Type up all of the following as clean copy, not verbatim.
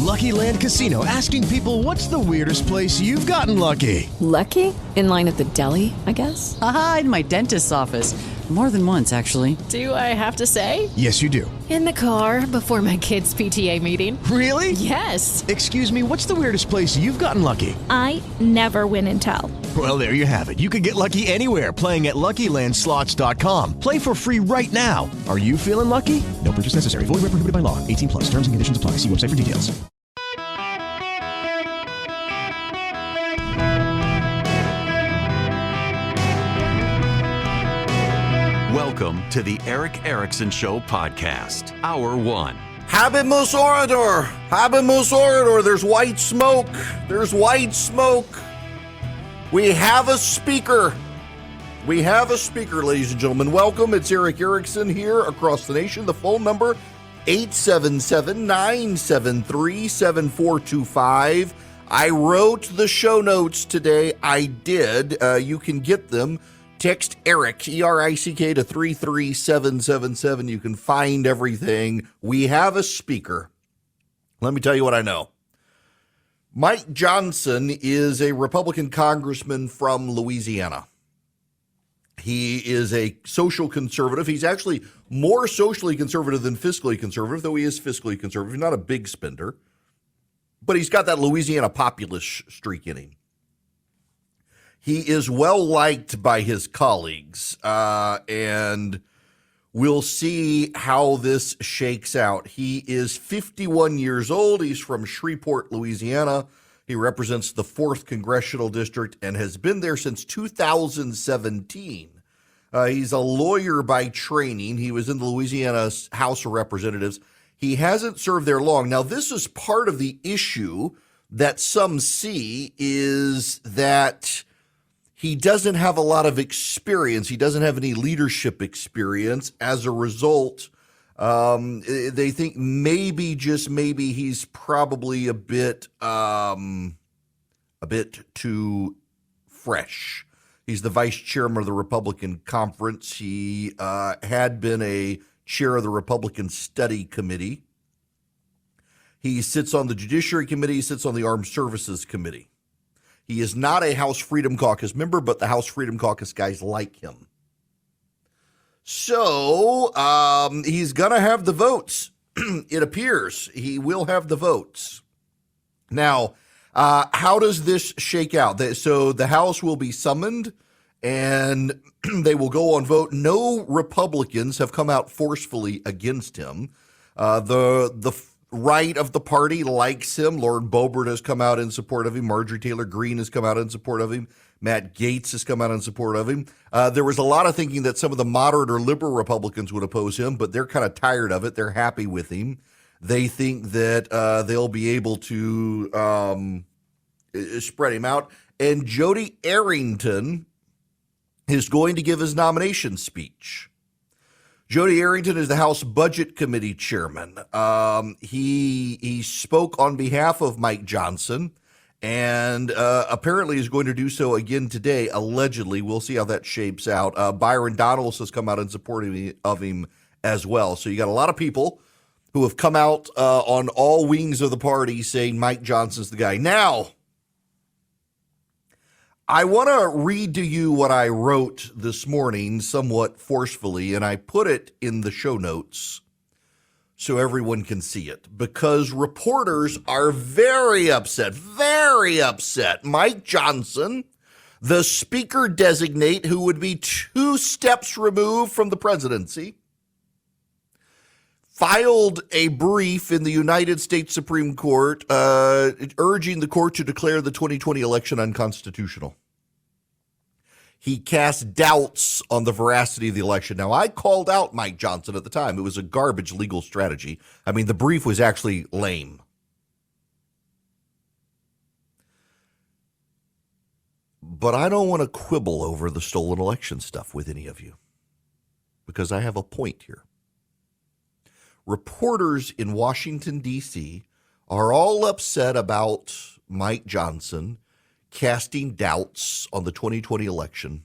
Lucky Land Casino, asking people, what's the weirdest place you've gotten lucky? Lucky? In line at the deli, I guess? Aha, in my dentist's office. More than once, actually. Do I have to say? Yes, you do. In the car before my kids' PTA meeting. Really? Yes. Excuse me, what's the weirdest place you've gotten lucky? I never win and tell. Well, there you have it. You can get lucky anywhere, playing at LuckyLandSlots.com. Play for free right now. Are you feeling lucky? No purchase necessary. Void where prohibited by law. 18 plus. Terms and conditions apply. See website for details. Welcome to the Eric Erickson Show podcast, Hour 1. Habemus Orator! Habemus Orator! There's white smoke! There's white smoke! We have a speaker! We have a speaker, ladies and gentlemen. Welcome. It's Eric Erickson here across the nation. The phone number, 877-973-7425. I wrote the show notes today. I did. You can get them. Text Eric, E-R-I-C-K, to 33777. You can find everything. We have a speaker. Let me tell you what I know. Mike Johnson is a Republican congressman from Louisiana. He is a social conservative. He's actually more socially conservative than fiscally conservative, though he is fiscally conservative. He's not a big spender, but he's got that Louisiana populist streak in him. He is well liked by his colleagues, and we'll see how this shakes out. He is 51 years old. He's from Shreveport, Louisiana. He represents the 4th Congressional District and has been there since 2017. He's a lawyer by training. He was in the Louisiana House of Representatives. He hasn't served there long. Now, this is part of the issue that some see, is that he doesn't have a lot of experience. He doesn't have any leadership experience. As a result, they think maybe, just maybe, he's probably a bit too fresh. He's the vice chairman of the Republican Conference. He had been a chair of the Republican Study Committee. He sits on the Judiciary Committee. He sits on the Armed Services Committee. He is not a House Freedom Caucus member, but the House Freedom Caucus guys like him. So he's going to have the votes. It appears he will have the votes. Now, how does this shake out? So the House will be summoned and they will go on vote. No Republicans have come out forcefully against him. The right of the party likes him. Lauren Boebert has come out in support of him. Marjorie Taylor Greene has come out in support of him. Matt Gaetz has come out in support of him. There was a lot of thinking that some of the moderate or liberal Republicans would oppose him, but they're kind of tired of it. They're happy with him. They think that they'll be able to spread him out. And Jody Arrington is going to give his nomination speech. Jody Arrington is the House Budget Committee chairman. He spoke on behalf of Mike Johnson and apparently is going to do so again today, allegedly. We'll see how that shapes out. Byron Donalds has come out in support of him as well. So you got a lot of people who have come out on all wings of the party saying Mike Johnson's the guy. Now, I want to read to you what I wrote this morning somewhat forcefully, and I put it in the show notes so everyone can see it, because reporters are very upset. Mike Johnson, the speaker designate who would be 2 steps removed from the presidency, filed a brief in the United States Supreme Court urging the court to declare the 2020 election unconstitutional. He cast doubts on the veracity of the election. Now, I called out Mike Johnson at the time. It was a garbage legal strategy. I mean, the brief was actually lame. But I don't want to quibble over the stolen election stuff with any of you, because I have a point here. Reporters in Washington, D.C. are all upset about Mike Johnson casting doubts on the 2020 election.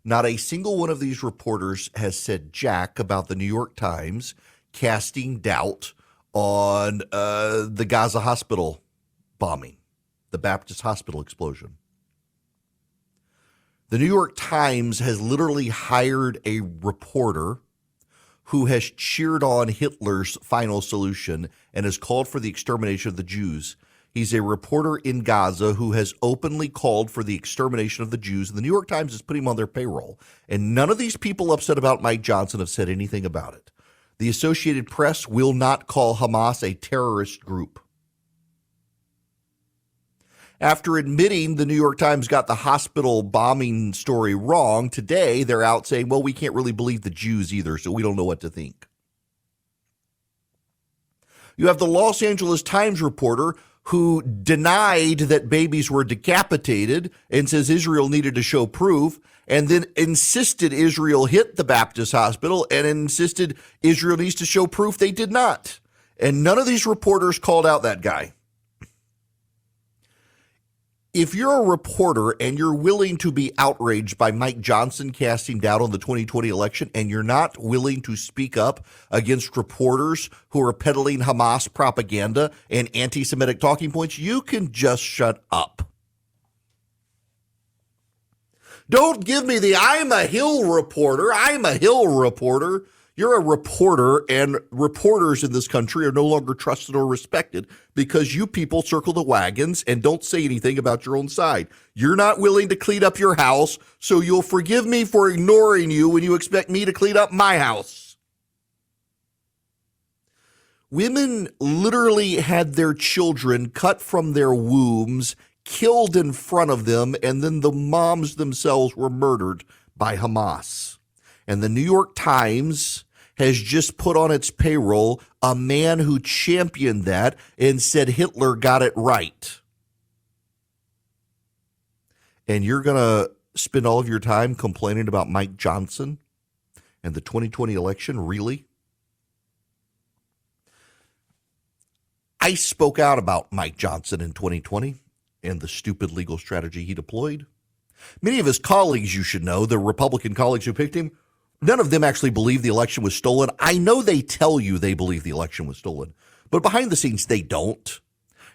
Not a single one of these reporters has said jack about the New York Times casting doubt on the Gaza hospital bombing, the Baptist hospital explosion. The New York Times has literally hired a reporter who has cheered on Hitler's final solution and has called for the extermination of the Jews. He's a reporter in Gaza who has openly called for the extermination of the Jews, and the New York Times is putting him on their payroll. And none of these people upset about Mike Johnson have said anything about it. The Associated Press will not call Hamas a terrorist group. After admitting the New York Times got the hospital bombing story wrong, today they're out saying, well, we can't really believe the Jews either, so we don't know what to think. You have the Los Angeles Times reporter who denied that babies were decapitated and says Israel needed to show proof, and then insisted Israel hit the Baptist hospital and insisted Israel needs to show proof they did not. And none of these reporters called out that guy. If you're a reporter and you're willing to be outraged by Mike Johnson casting doubt on the 2020 election, and you're not willing to speak up against reporters who are peddling Hamas propaganda and anti-Semitic talking points, you can just shut up. Don't give me the I'm a Hill reporter. I'm a Hill reporter. You're a reporter, and reporters in this country are no longer trusted or respected because you people circle the wagons and don't say anything about your own side. You're not willing to clean up your house, so you'll forgive me for ignoring you when you expect me to clean up my house. Women literally had their children cut from their wombs, killed in front of them, and then the moms themselves were murdered by Hamas. And the New York Times has just put on its payroll a man who championed that and said Hitler got it right. And you're going to spend all of your time complaining about Mike Johnson and the 2020 election? Really? I spoke out about Mike Johnson in 2020 and the stupid legal strategy he deployed. Many of his colleagues, you should know, the Republican colleagues who picked him, none of them actually believe the election was stolen. I know they tell you they believe the election was stolen, but behind the scenes, they don't.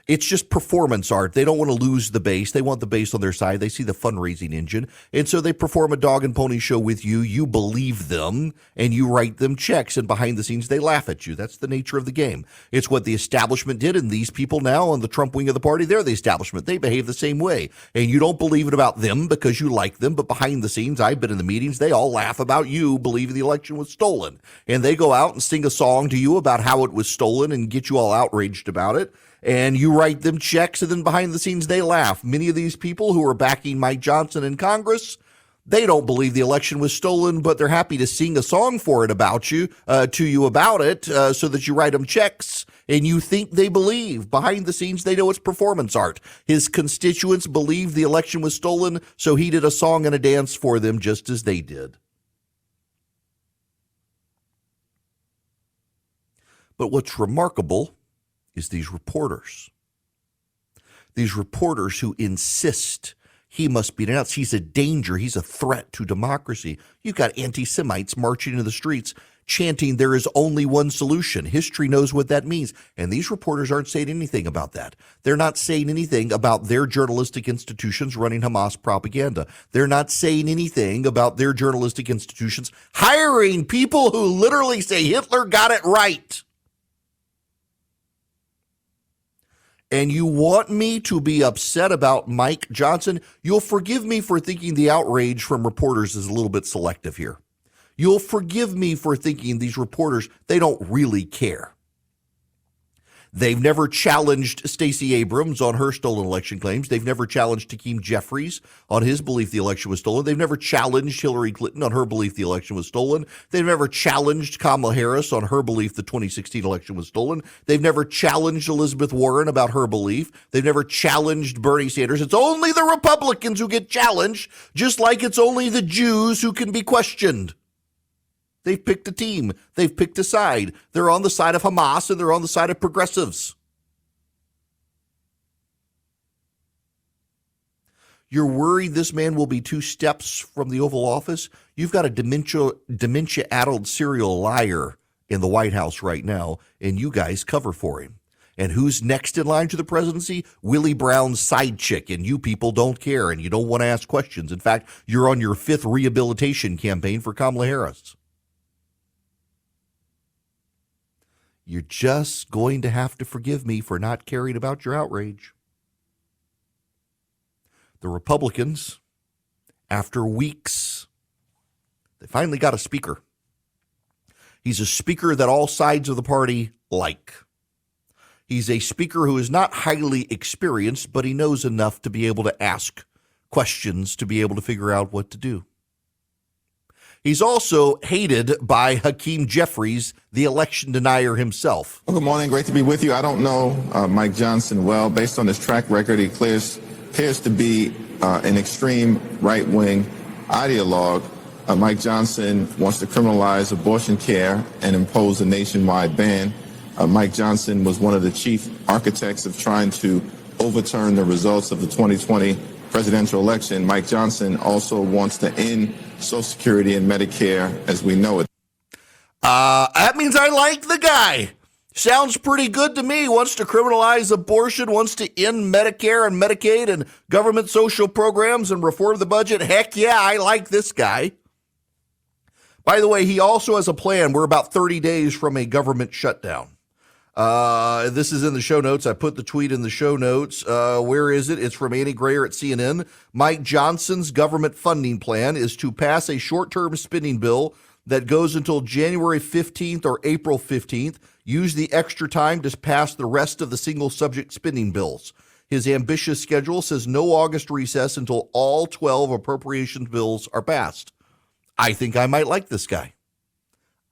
It's just performance art. They don't want to lose the base. They want the base on their side. They see the fundraising engine. And so they perform a dog and pony show with you. You believe them and you write them checks. And behind the scenes, they laugh at you. That's the nature of the game. It's what the establishment did. And these people now on the Trump wing of the party, they're the establishment. They behave the same way. And you don't believe it about them because you like them. But behind the scenes, I've been in the meetings. They all laugh about you believing the election was stolen. And they go out and sing a song to you about how it was stolen and get you all outraged about it. And you write them checks, and then behind the scenes, they laugh. Many of these people who are backing Mike Johnson in Congress, they don't believe the election was stolen, but they're happy to sing a song for it about you, to you about it, so that you write them checks, and you think they believe. Behind the scenes, they know it's performance art. His constituents believed the election was stolen, so he did a song and a dance for them just as they did. But what's remarkable is these reporters who insist he must be denounced. He's a danger. He's a threat to democracy. You've got anti-Semites marching into the streets chanting there is only one solution. History knows what that means. And these reporters aren't saying anything about that. They're not saying anything about their journalistic institutions running Hamas propaganda. They're not saying anything about their journalistic institutions hiring people who literally say Hitler got it right. And you want me to be upset about Mike Johnson? You'll forgive me for thinking the outrage from reporters is a little bit selective here. You'll forgive me for thinking these reporters, they don't really care. They've never challenged Stacey Abrams on her stolen election claims. They've never challenged Hakeem Jeffries on his belief the election was stolen. They've never challenged Hillary Clinton on her belief the election was stolen. They've never challenged Kamala Harris on her belief the 2016 election was stolen. They've never challenged Elizabeth Warren about her belief. They've never challenged Bernie Sanders. It's only the Republicans who get challenged, just like it's only the Jews who can be questioned. They've picked a team. They've picked a side. They're on the side of Hamas and they're on the side of progressives. You're worried this man will be 2 steps from the Oval Office? You've got a dementia-addled serial liar in the White House right now, and you guys cover for him. And who's next in line to the presidency? Willie Brown's side chick, and you people don't care, and you don't want to ask questions. In fact, you're on your 5th rehabilitation campaign for Kamala Harris. You're just going to have to forgive me for not caring about your outrage. The Republicans, after weeks, they finally got a speaker. He's a speaker that all sides of the party like. He's a speaker who is not highly experienced, but he knows enough to be able to ask questions, to be able to figure out what to do. He's also hated by Hakeem Jeffries, the election denier himself. Well, good morning. Great to be with you. I don't know Mike Johnson well. Based on his track record, he appears to be an extreme right-wing ideologue. Mike Johnson wants to criminalize abortion care and impose a nationwide ban. Mike Johnson was one of the chief architects of trying to overturn the results of the 2020 presidential election. Mike Johnson also wants to end Social Security and Medicare as we know it. That means I like the guy. Sounds pretty good to me. Wants to criminalize abortion, wants to end Medicare and Medicaid and government social programs and reform the budget. Heck yeah, I like this guy. By the way, he also has a plan. We're about 30 days from a government shutdown. This is in the show notes. I put the tweet in the show notes. Where is it? It's from Annie Grayer at CNN. Mike Johnson's government funding plan is to pass a short-term spending bill that goes until January 15th or April 15th. Use the extra time to pass the rest of the single-subject spending bills. His ambitious schedule says no August recess until all 12 appropriations bills are passed. I think I might like this guy.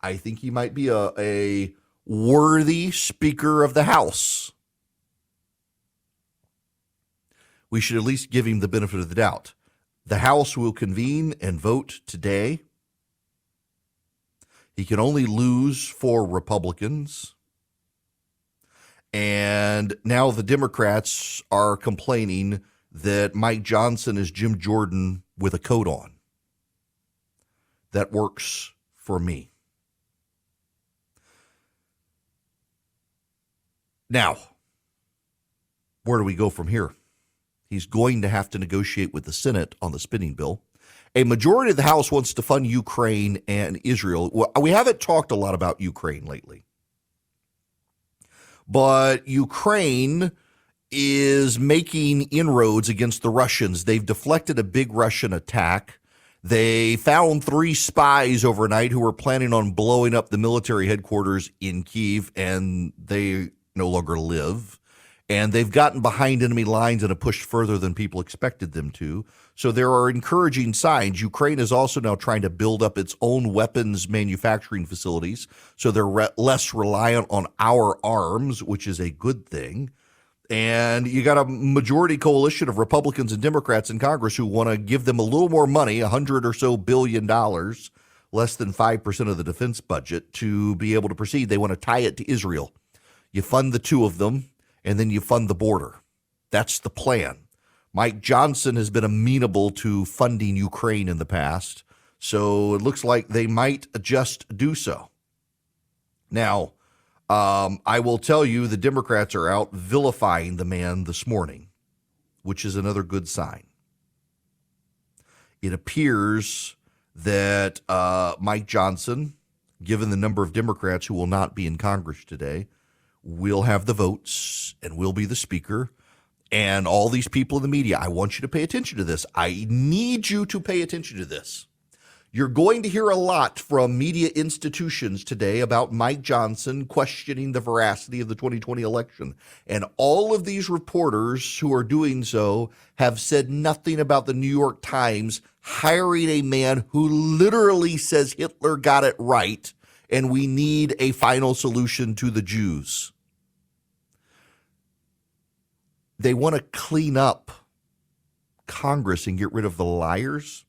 I think he might be a worthy Speaker of the House. We should at least give him the benefit of the doubt. The House will convene and vote today. He can only lose 4 Republicans. And now the Democrats are complaining that Mike Johnson is Jim Jordan with a coat on. That works for me. Now, where do we go from here? He's going to have to negotiate with the Senate on the spending bill. A majority of the House wants to fund Ukraine and Israel. Well, we haven't talked a lot about Ukraine lately. But Ukraine is making inroads against the Russians. They've deflected a big Russian attack. They found 3 spies overnight who were planning on blowing up the military headquarters in Kyiv, and they no longer live. And they've gotten behind enemy lines and have pushed further than people expected them to. So there are encouraging signs. Ukraine is also now trying to build up its own weapons manufacturing facilities, so they're less reliant on our arms, which is a good thing. And you got a majority coalition of Republicans and Democrats in Congress who want to give them a little more money, $100 or so billion, less than 5% of the defense budget, to be able to proceed. They want to tie it to Israel. You fund the 2 of them, and then you fund the border. That's the plan. Mike Johnson has been amenable to funding Ukraine in the past, so it looks like they might just do so. Now, I will tell you the Democrats are out vilifying the man this morning, which is another good sign. It appears that Mike Johnson, given the number of Democrats who will not be in Congress today, will have the votes and will be the speaker. And all these people in the media, I want you to pay attention to this. I need you to pay attention to this. You're going to hear a lot from media institutions today about Mike Johnson questioning the veracity of the 2020 election. And all of these reporters who are doing so have said nothing about the New York Times hiring a man who literally says Hitler got it right and we need a final solution to the Jews. They want to clean up Congress and get rid of the liars.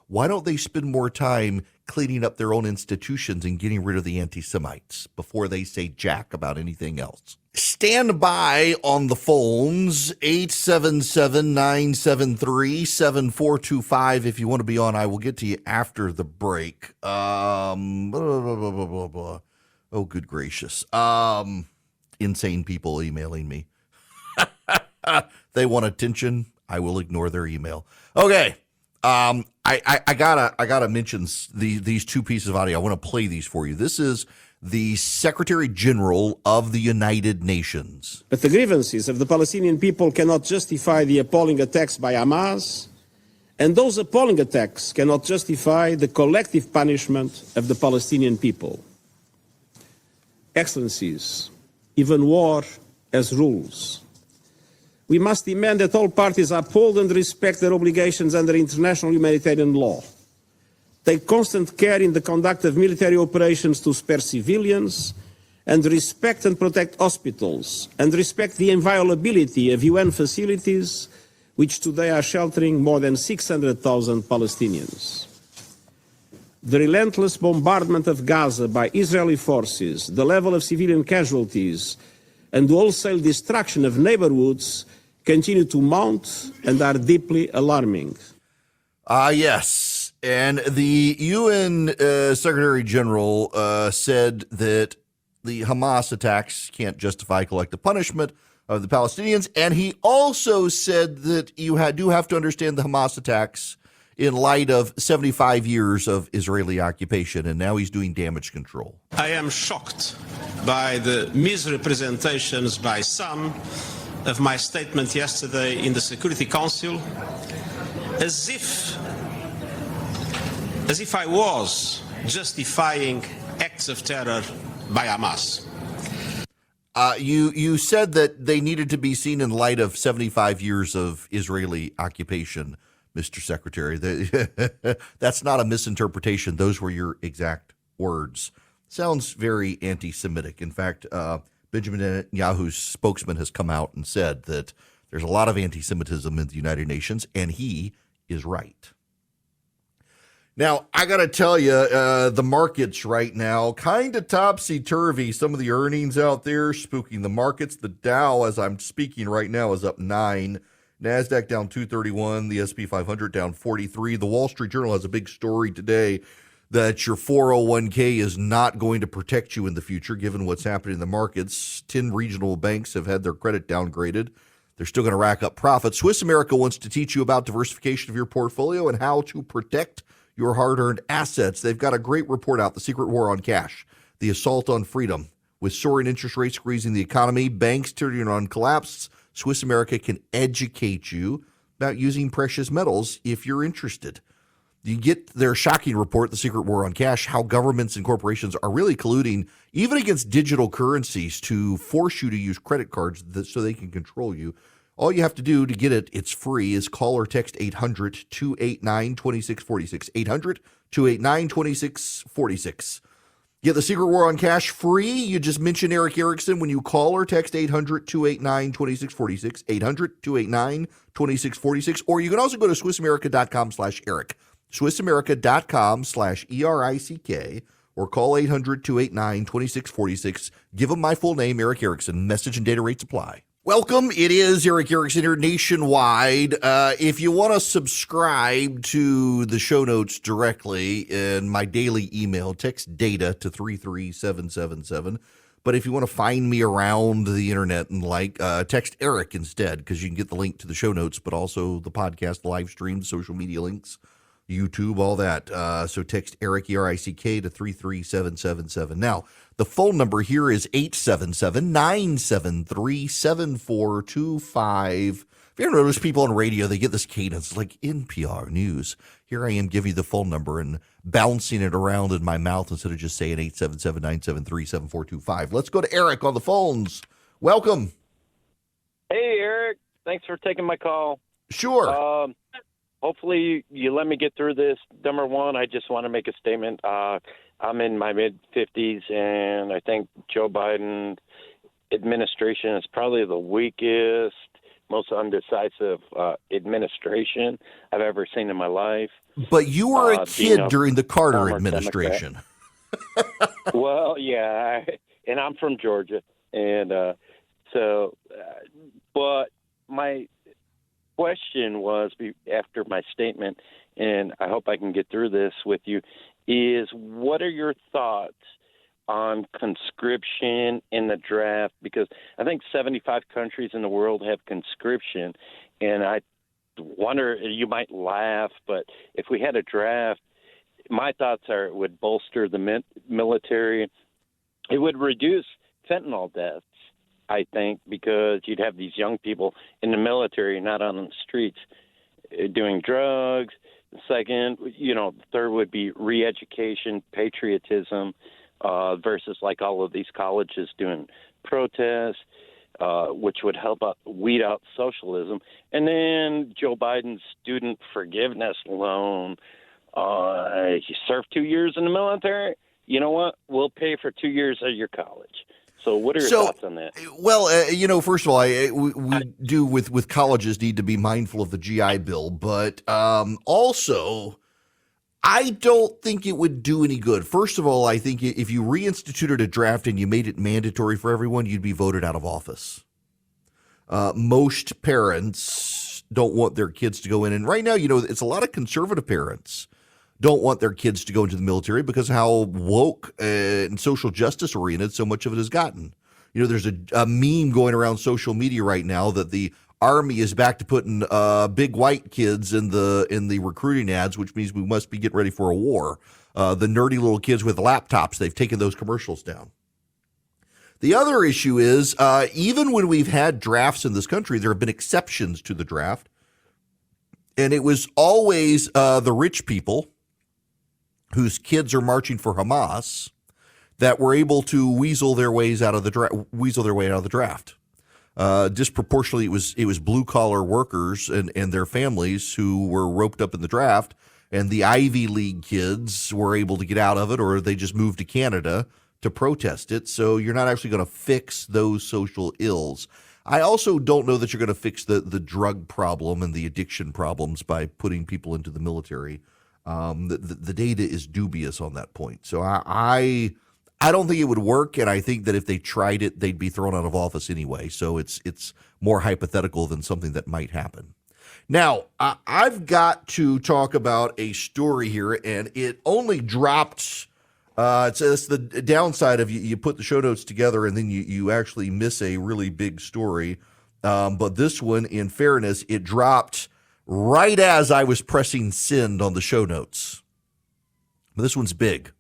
Why don't they spend more time cleaning up their own institutions and getting rid of the anti-Semites before they say jack about anything else? Stand by on the phones, 877-973-7425. If you want to be on, I will get to you after the break. Oh, good gracious. Insane people emailing me. They want attention. I will ignore their email. Okay. I gotta mention these two pieces of audio. I want to play these for you. This is the Secretary General of the United Nations. But the grievances of the Palestinian people cannot justify the appalling attacks by Hamas, and those appalling attacks cannot justify the collective punishment of the Palestinian people. Excellencies, even war has rules. We must demand that all parties uphold and respect their obligations under international humanitarian law. Take constant care in the conduct of military operations to spare civilians, and respect and protect hospitals, and respect the inviolability of UN facilities, which today are sheltering more than 600,000 Palestinians. The relentless bombardment of Gaza by Israeli forces, the level of civilian casualties, and the wholesale destruction of neighborhoods continue to mount and are deeply alarming. Yes. And the UN Secretary General said that the Hamas attacks can't justify collective punishment of the Palestinians. And he also said that you do have to understand the Hamas attacks in light of 75 years of Israeli occupation. And now he's doing damage control. I am shocked by the misrepresentations by some of my statement yesterday in the Security Council, as if I was justifying acts of terror by Hamas. You said that they needed to be seen in light of 75 years of Israeli occupation, Mr. Secretary. That's not a misinterpretation. Those were your exact words. Sounds very anti-Semitic. In fact, Benjamin Netanyahu's spokesman has come out and said that there's a lot of anti-Semitism in the United Nations, and he is right. Now, I got to tell you, the markets right now, kind of topsy-turvy. Some of the earnings out there spooking the markets. The Dow, as I'm speaking right now, is up 9. NASDAQ down 231. The SP 500 down 43. The Wall Street Journal has a big story today that your 401k is not going to protect you in the future, given what's happening in the markets. 10 regional banks have had their credit downgraded. They're still going to rack up profits. Swiss America wants to teach you about diversification of your portfolio and how to protect your hard-earned assets. They've got a great report out, The Secret War on Cash, The Assault on Freedom. With soaring interest rates squeezing the economy, banks teetering on collapse, Swiss America can educate you about using precious metals if you're interested. You get their shocking report, The Secret War on Cash, how governments and corporations are really colluding, even against digital currencies, to force you to use credit cards so they can control you. All you have to do to get it, it's free, is call or text 800-289-2646. 800-289-2646. Get The Secret War on Cash free. You just mention Eric Erickson when you call or text 800-289-2646. 800-289-2646. Or you can also go to SwissAmerica.com/Eric. SwissAmerica.com/ERICK. Or call 800-289-2646. Give them my full name, Eric Erickson. Message and data rates apply. Welcome. It is Eric Erickson here nationwide. If you want to subscribe to the show notes directly in my daily email, text data to 33777. But if you want to find me around the internet and text Eric instead, because you can get the link to the show notes, but also the podcast, the live stream, the social media links, YouTube, all that. So text Eric, ERICK, to 33777. Now, the phone number here is 877-973-7425. If you ever notice people on radio, they get this cadence like NPR News. Here I am giving you the phone number and bouncing it around in my mouth instead of just saying 877-973-7425. Let's go to Eric on the phones. Welcome. Hey, Eric. Thanks for taking my call. Sure. Hopefully you let me get through this. Number one, I just want to make a statement. I'm in my mid-50s, and I think Joe Biden administration is probably the weakest, most undecisive administration I've ever seen in my life. But you were a kid during the Carter administration. Well, yeah, and I'm from Georgia. And but my question was, after my statement, and I hope I can get through this with you, is what are your thoughts on conscription in the draft? Because I think 75 countries in the world have conscription, and I wonder, you might laugh, but if we had a draft, my thoughts are it would bolster the military. It would reduce fentanyl deaths, I think, because you'd have these young people in the military, not on the streets, doing drugs. Second, the third would be re-education, patriotism, versus like all of these colleges doing protests, which would help weed out socialism. And then Joe Biden's student forgiveness loan. You serve 2 years in the military, you know what? We'll pay for 2 years of your college. So what are your thoughts on that? Well, first of all, we do with colleges need to be mindful of the GI Bill, but also I don't think it would do any good. First of all, I think if you reinstituted a draft and you made it mandatory for everyone, you'd be voted out of office. Most parents don't want their kids to go in. And right now, it's a lot of conservative parents don't want their kids to go into the military because of how woke and social justice oriented so much of it has gotten. There's a meme going around social media right now that the Army is back to putting big white kids in the recruiting ads, which means we must be getting ready for a war. The nerdy little kids with laptops, they've taken those commercials down. The other issue is even when we've had drafts in this country, there have been exceptions to the draft. And it was always the rich people whose kids are marching for Hamas that were able to weasel their way out of the draft. Disproportionately, it was blue collar workers and their families who were roped up in the draft, and the Ivy League kids were able to get out of it, or they just moved to Canada to protest it. So you're not actually going to fix those social ills. I also don't know that you're going to fix the drug problem and the addiction problems by putting people into the military. The data is dubious on that point. So I don't think it would work, and I think that if they tried it, they'd be thrown out of office anyway. So it's more hypothetical than something that might happen. Now, I've got to talk about a story here, and it only dropped. It's the downside of you put the show notes together and then you actually miss a really big story. But this one, in fairness, it dropped right as I was pressing send on the show notes. But this one's big.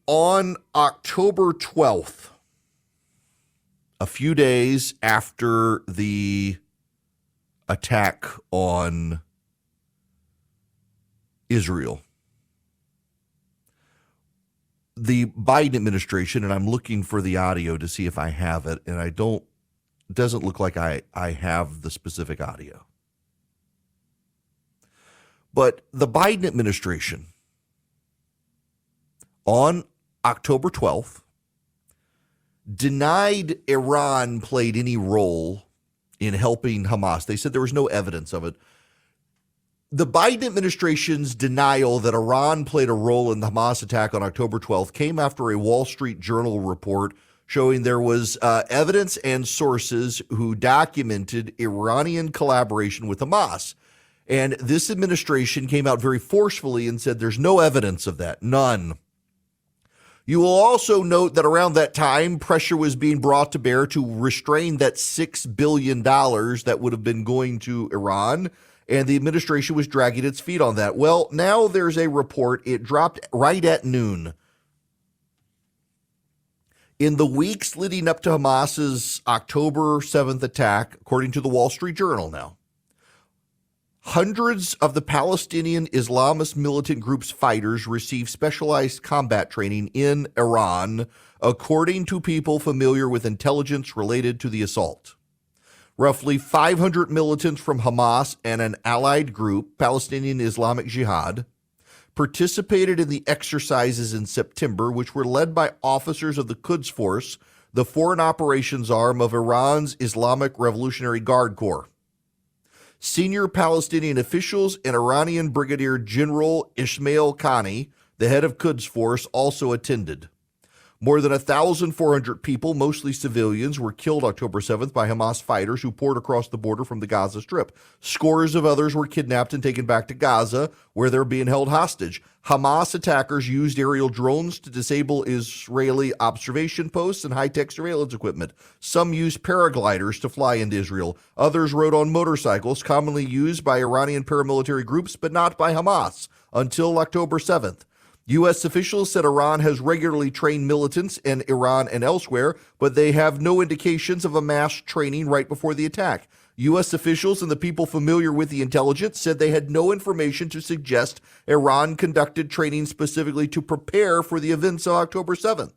On October 12th, a few days after the attack on Israel, the Biden administration, and I'm looking for the audio to see if I have it, and it doesn't look like I have the specific audio. But the Biden administration on October 12th denied Iran played any role in helping Hamas. They said there was no evidence of it. The Biden administration's denial that Iran played a role in the Hamas attack on October 12th came after a Wall Street Journal report showing there was evidence and sources who documented Iranian collaboration with Hamas. And this administration came out very forcefully and said there's no evidence of that, none. You will also note that around that time, pressure was being brought to bear to restrain that $6 billion that would have been going to Iran, and the administration was dragging its feet on that. Well, now there's a report. It dropped right at noon. In the weeks leading up to Hamas's October 7th attack, according to the Wall Street Journal now, hundreds of the Palestinian Islamist militant group's fighters received specialized combat training in Iran, according to people familiar with intelligence related to the assault. Roughly 500 militants from Hamas and an allied group, Palestinian Islamic Jihad, participated in the exercises in September, which were led by officers of the Quds Force, the foreign operations arm of Iran's Islamic Revolutionary Guard Corps. Senior Palestinian officials and Iranian Brigadier General Ismail Khani, the head of Quds Force, also attended. More than 1,400 people, mostly civilians, were killed October 7th by Hamas fighters who poured across the border from the Gaza Strip. Scores of others were kidnapped and taken back to Gaza, where they're being held hostage. Hamas attackers used aerial drones to disable Israeli observation posts and high-tech surveillance equipment. Some used paragliders to fly into Israel. Others rode on motorcycles, commonly used by Iranian paramilitary groups, but not by Hamas, until October 7th. U.S. officials said Iran has regularly trained militants in Iran and elsewhere, but they have no indications of a mass training right before the attack. U.S. officials and the people familiar with the intelligence said they had no information to suggest Iran conducted training specifically to prepare for the events of October 7th.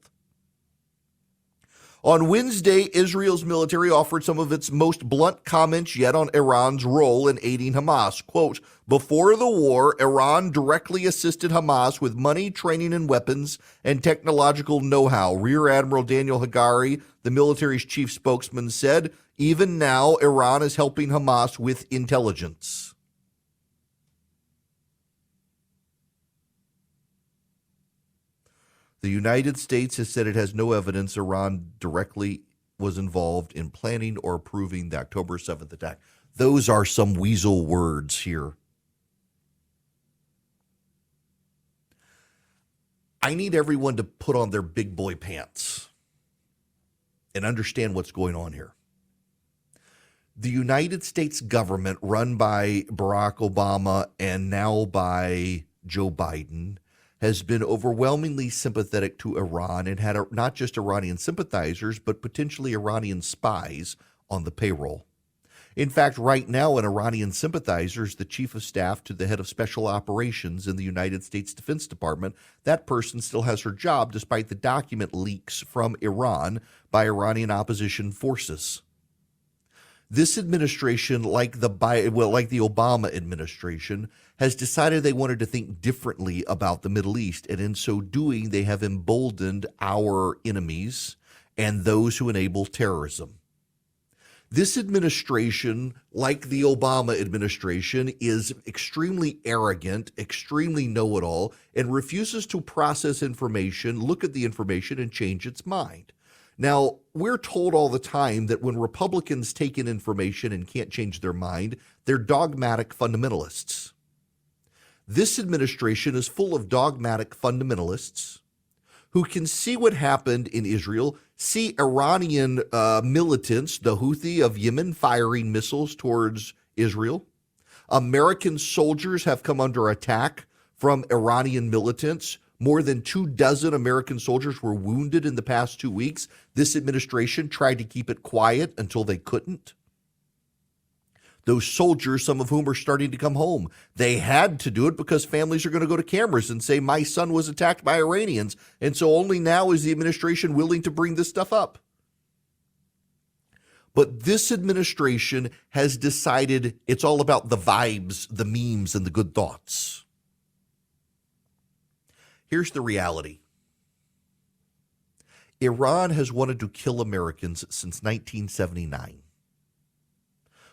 On Wednesday, Israel's military offered some of its most blunt comments yet on Iran's role in aiding Hamas. Quote, before the war, Iran directly assisted Hamas with money, training, and weapons and technological know-how. Rear Admiral Daniel Hagari, the military's chief spokesman, said, even now, Iran is helping Hamas with intelligence. The United States has said it has no evidence Iran directly was involved in planning or approving the October 7th attack. Those are some weasel words here. I need everyone to put on their big boy pants and understand what's going on here. The United States government, run by Barack Obama and now by Joe Biden, has been overwhelmingly sympathetic to Iran and had not just Iranian sympathizers, but potentially Iranian spies on the payroll. In fact, right now, an Iranian sympathizer is the chief of staff to the head of special operations in the United States Defense Department. That person still has her job despite the document leaks from Iran by Iranian opposition forces. This administration, like the Obama administration, has decided they wanted to think differently about the Middle East, and in so doing, they have emboldened our enemies and those who enable terrorism. This administration, like the Obama administration, is extremely arrogant, extremely know-it-all, and refuses to process information, look at the information, and change its mind. Now, we're told all the time that when Republicans take in information and can't change their mind, they're dogmatic fundamentalists. This administration is full of dogmatic fundamentalists who can see what happened in Israel, see Iranian militants, the Houthi of Yemen, firing missiles towards Israel. American soldiers have come under attack from Iranian militants. More than 24 American soldiers were wounded in the past 2 weeks. This administration tried to keep it quiet until they couldn't. Those soldiers, some of whom are starting to come home, they had to do it because families are going to go to cameras and say, my son was attacked by Iranians. And so only now is the administration willing to bring this stuff up. But this administration has decided it's all about the vibes, the memes, and the good thoughts. Here's the reality. Iran has wanted to kill Americans since 1979.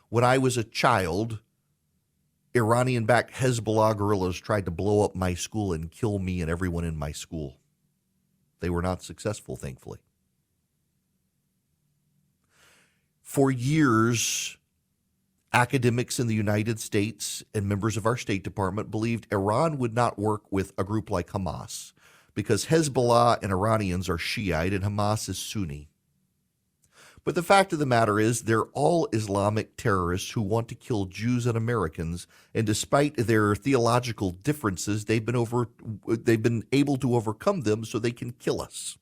When I was a child, Iranian-backed Hezbollah guerrillas tried to blow up my school and kill me and everyone in my school. They were not successful, thankfully. For years, academics in the United States and members of our State Department believed Iran would not work with a group like Hamas because Hezbollah and Iranians are Shiite and Hamas is Sunni. But the fact of the matter is they're all Islamic terrorists who want to kill Jews and Americans, and despite their theological differences, they've been able to overcome them so they can kill us.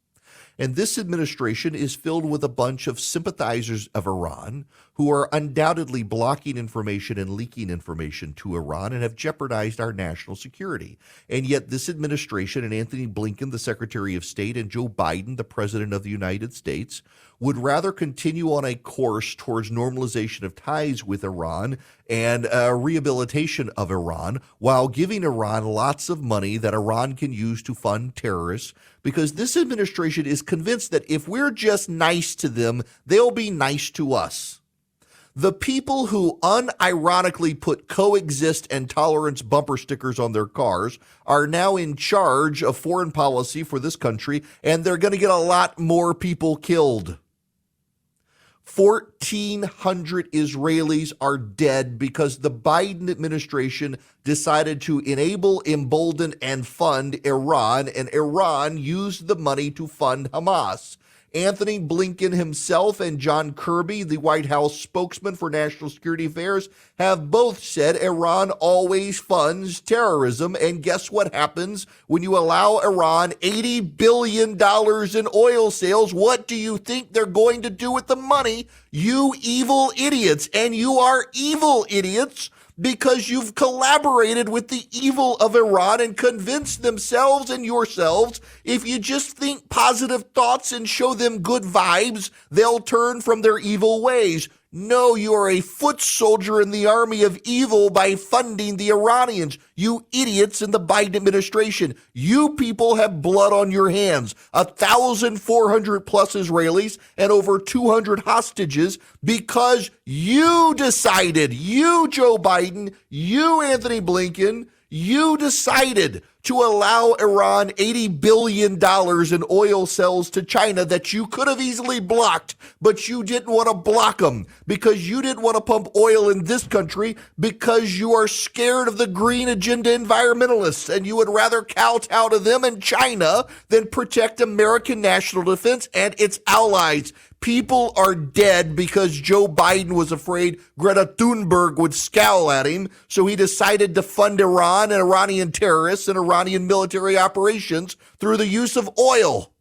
And this administration is filled with a bunch of sympathizers of Iran who are undoubtedly blocking information and leaking information to Iran and have jeopardized our national security. And yet this administration and Anthony Blinken, the Secretary of State, and Joe Biden, the President of the United States, would rather continue on a course towards normalization of ties with Iran and rehabilitation of Iran while giving Iran lots of money that Iran can use to fund terrorists, because this administration is convinced that if we're just nice to them, they'll be nice to us. The people who unironically put coexist and tolerance bumper stickers on their cars are now in charge of foreign policy for this country, and they're going to get a lot more people killed. 1,400 Israelis are dead because the Biden administration decided to enable, embolden, and fund Iran, and Iran used the money to fund Hamas. Anthony Blinken himself and John Kirby, the White House spokesman for national security affairs, have both said Iran always funds terrorism. And guess what happens when you allow Iran $80 billion in oil sales? What do you think they're going to do with the money? You evil idiots. And you are evil idiots because you've collaborated with the evil of Iran and convinced themselves and yourselves if you just think positive thoughts and show them good vibes, they'll turn from their evil ways. No, you are a foot soldier in the army of evil by funding the Iranians. You idiots in the Biden administration. You people have blood on your hands. 1,400 plus Israelis and over 200 hostages because you decided, you Joe Biden, you Anthony Blinken, you decided to allow Iran $80 billion in oil sales to China that you could have easily blocked, but you didn't want to block them because you didn't want to pump oil in this country because you are scared of the green agenda environmentalists and you would rather kowtow to them in China than protect American national defense and its allies. People are dead because Joe Biden was afraid Greta Thunberg would scowl at him, so he decided to fund Iran and Iranian terrorists and Iranian military operations through the use of oil.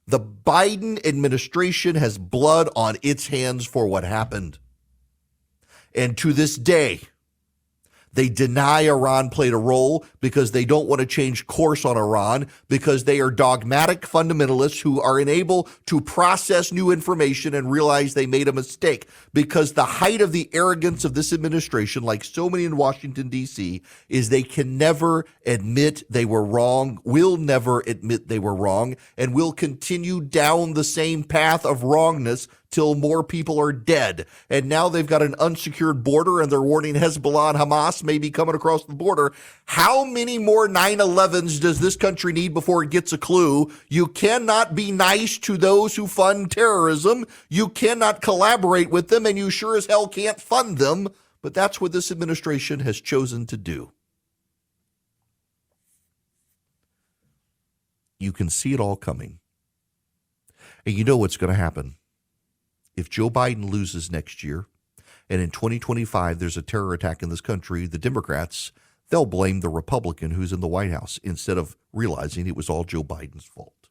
The Biden administration has blood on its hands for what happened. And to this day, they deny Iran played a role because they don't want to change course on Iran because they are dogmatic fundamentalists who are unable to process new information and realize they made a mistake. Because the height of the arrogance of this administration, like so many in Washington, D.C., is they can never admit they were wrong, will never admit they were wrong, and will continue down the same path of wrongness till more people are dead. And now they've got an unsecured border and they're warning Hezbollah and Hamas may be coming across the border. How many more 9/11s does this country need before it gets a clue? You cannot be nice to those who fund terrorism. You cannot collaborate with them, and you sure as hell can't fund them. But that's what this administration has chosen to do. You can see it all coming. And you know what's going to happen. If Joe Biden loses next year, and in 2025 there's a terror attack in this country, the Democrats, they'll blame the Republican who's in the White House instead of realizing it was all Joe Biden's fault.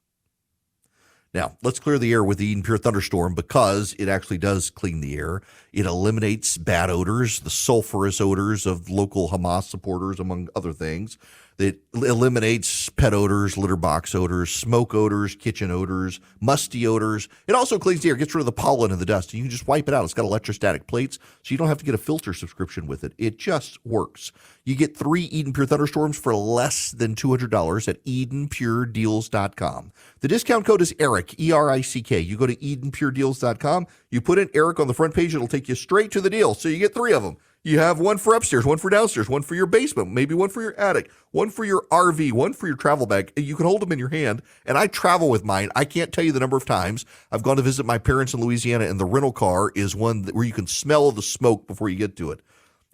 Now, let's clear the air with the Eden Pure Thunderstorm because it actually does clean the air. It eliminates bad odors, the sulfurous odors of local Hamas supporters, among other things. It eliminates pet odors, litter box odors, smoke odors, kitchen odors, musty odors. It also cleans the air, gets rid of the pollen and the dust. You can just wipe it out. It's got electrostatic plates, so you don't have to get a filter subscription with it. It just works. You get 3 Eden Pure Thunderstorms for less than $200 at EdenPureDeals.com. The discount code is ERIC, E-R-I-C-K. You go to EdenPureDeals.com. You put in ERIC on the front page. It'll take you straight to the deal. So you get 3 of them. You have one for upstairs, one for downstairs, one for your basement, maybe one for your attic, one for your RV, one for your travel bag. You can hold them in your hand, and I travel with mine. I can't tell you the number of times I've gone to visit my parents in Louisiana, and the rental car is one where you can smell the smoke before you get to it.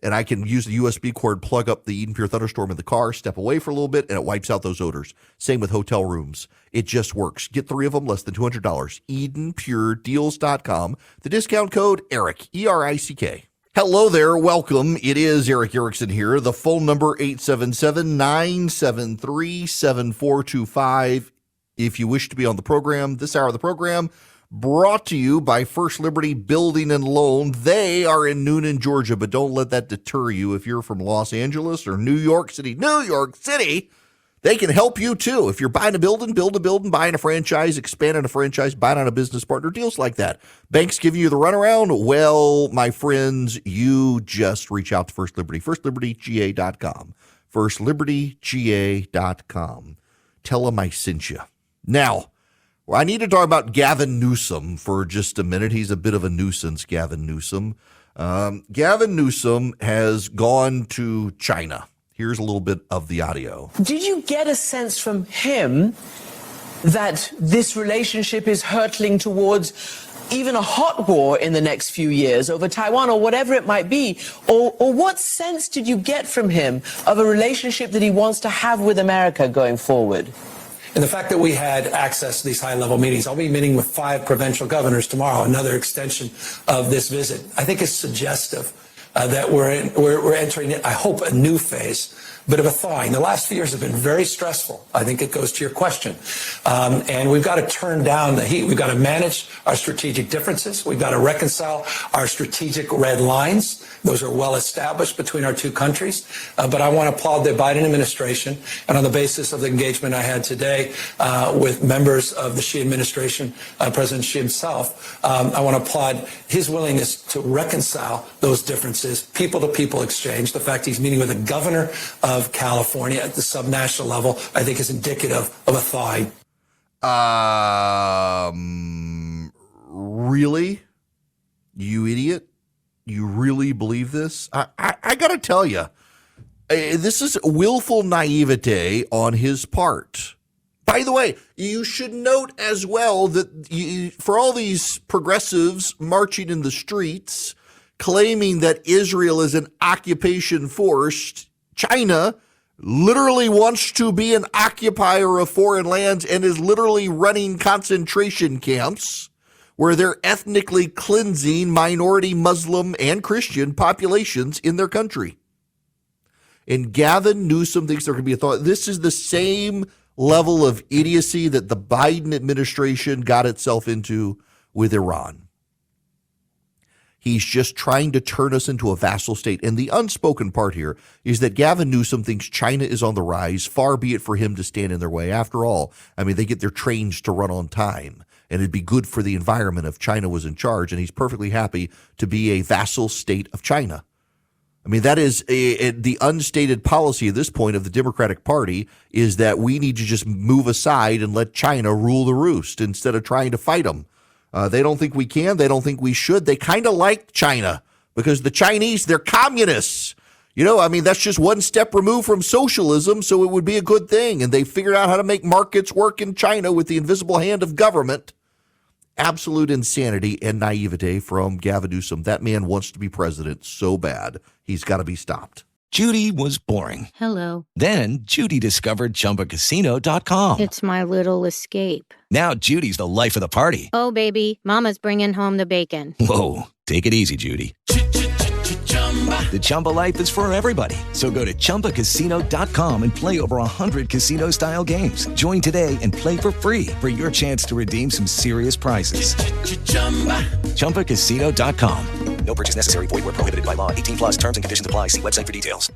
And I can use the USB cord, plug up the Eden Pure Thunderstorm in the car, step away for a little bit, and it wipes out those odors. Same with hotel rooms. It just works. Get 3 of them, less than $200. EdenPureDeals.com. The discount code, ERIC, E-R-I-C-K. Hello there. Welcome. It is Eric Erickson here. The phone number 877-973-7425. If you wish to be on the program, this hour of the program, brought to you by First Liberty Building and Loan. They are in Noonan, Georgia, but don't let that deter you if you're from Los Angeles or New York City. New York City! They can help you too. If you're buying a building, buying a franchise, expanding a franchise, buying on a business partner, deals like that. Banks giving you the runaround. Well, my friends, you just reach out to First Liberty. FirstLibertyGA.com. FirstLibertyGA.com. Tell them I sent you. Now, Well, I need to talk about Gavin Newsom for just a minute. He's a bit of a nuisance, Gavin Newsom. Gavin Newsom has gone to China. Here's a little bit of the audio. Did you get a sense from him that this relationship is hurtling towards even a hot war in the next few years over Taiwan or whatever it might be? Or what sense did you get from him of a relationship that he wants to have with America going forward? And the fact that we had access to these high-level meetings, I'll be meeting with 5 provincial governors tomorrow, another extension of this visit, I think is suggestive that we're entering, I hope, a new phase, bit of a thawing. The last few years have been very stressful. I think it goes to your question. And we've got to turn down the heat. We've got to manage our strategic differences. We've got to reconcile our strategic red lines. Those are well established between our two countries. But I want to applaud the Biden administration. And on the basis of the engagement I had today with members of the Xi administration, President Xi himself, I want to applaud his willingness to reconcile those differences, people-to-people exchange. The fact he's meeting with the governor of California at the subnational level, I think is indicative of a thawing. Really? You idiot? You really believe this? I got to tell you, this is willful naivete on his part. By the way, you should note as well that for all these progressives marching in the streets, claiming that Israel is an occupation force, China literally wants to be an occupier of foreign lands and is literally running concentration camps where they're ethnically cleansing minority Muslim and Christian populations in their country. And Gavin Newsom thinks there could be a thought. This is the same level of idiocy that the Biden administration got itself into with Iran. He's just trying to turn us into a vassal state. And the unspoken part here is that Gavin Newsom thinks China is on the rise. Far be it for him to stand in their way. After all, I mean, they get their trains to run on time, and it'd be good for the environment if China was in charge. And he's perfectly happy to be a vassal state of China. I mean, that is the unstated policy at this point of the Democratic Party, is that we need to just move aside and let China rule the roost instead of trying to fight them. They don't think we can. They don't think we should. They kind of like China because the Chinese, they're communists. You know, I mean, that's just one step removed from socialism, so it would be a good thing. And they figured out how to make markets work in China with the invisible hand of government. Absolute insanity and naivete from Gavin Newsom. That man wants to be president so bad. He's got to be stopped. Judy was boring. Hello. Then Judy discovered ChumbaCasino.com. It's my little escape. Now Judy's the life of the party. Oh, baby, mama's bringing home the bacon. Whoa, take it easy, Judy. The Chumba life is for everybody. So go to ChumbaCasino.com and play over 100 casino-style games. Join today and play for free for your chance to redeem some serious prizes. ChumbaCasino.com. No purchase necessary. Void where prohibited by law. 18+ terms and conditions apply. See website for details.